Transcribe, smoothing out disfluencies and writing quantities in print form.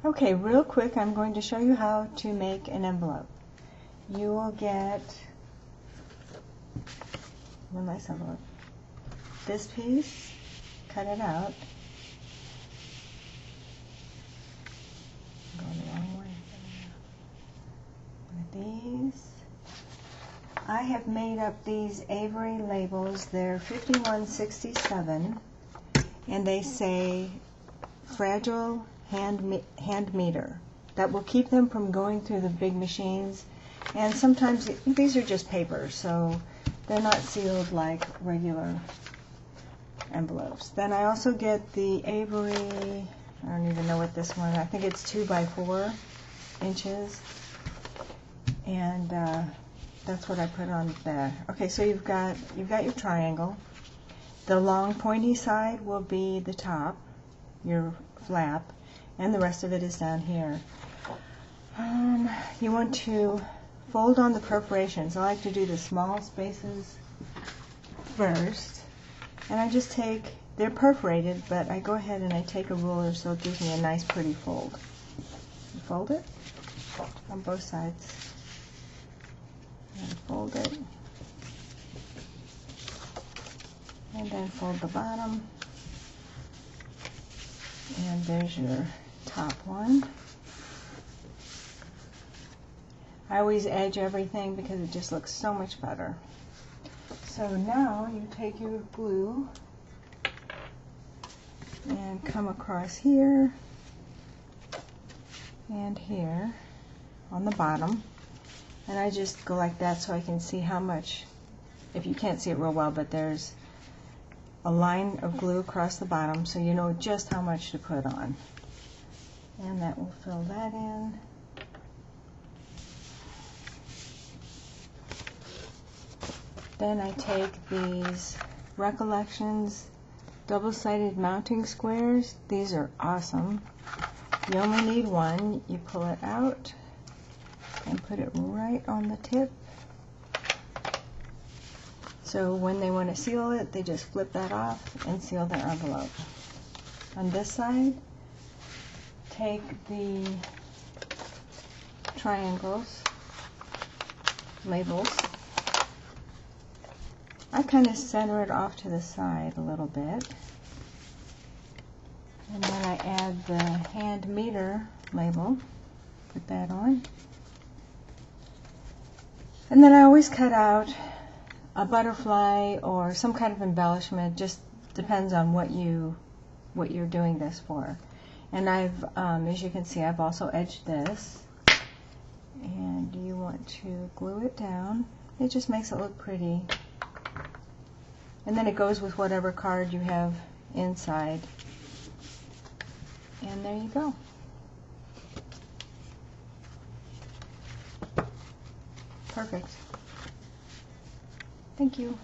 Okay, real quick, I'm going to show you how to make an envelope. You will get a nice envelope. This piece, cut it out. I'm going the wrong way. One of these. I have made up these Avery labels. They're 5167, and they say fragile hand meter. That will keep them from going through the big machines. And sometimes these are just paper, so they're not sealed like regular envelopes. Then I also get the Avery, I don't even know what this one, I think it's 2 by 4 inches. And that's what I put on there. Okay, so you've got your triangle. The long pointy side will be the top, your flap, and the rest of it is down here. You want to fold on the perforations. I like to do the small spaces first, and I just take, they're perforated, but I go ahead and I take a ruler so it gives me a nice pretty fold. You fold it on both sides, and fold it, and then fold the bottom, and there's your top one. I always edge everything because it just looks so much better. So now you take your glue and come across here and here on the bottom, and I just go like that so I can see how much, if you can't see it real well, but there's a line of glue across the bottom so you know just how much to put on. And that will fill that in. Then I take these Recollections double-sided mounting squares. These are awesome. You only need one. You pull it out and put it right on the tip. So when they want to seal it, they just flip that off and seal their envelope. On this side, take the triangles, labels. I kind of center it off to the side a little bit. And then I add the hand meter label, put that on. And then I always cut out a butterfly or some kind of embellishment, just depends on what you're doing this for. And I've, as you can see, I've also edged this. And you want to glue it down. It just makes it look pretty. And then it goes with whatever card you have inside. And there you go. Perfect. Thank you.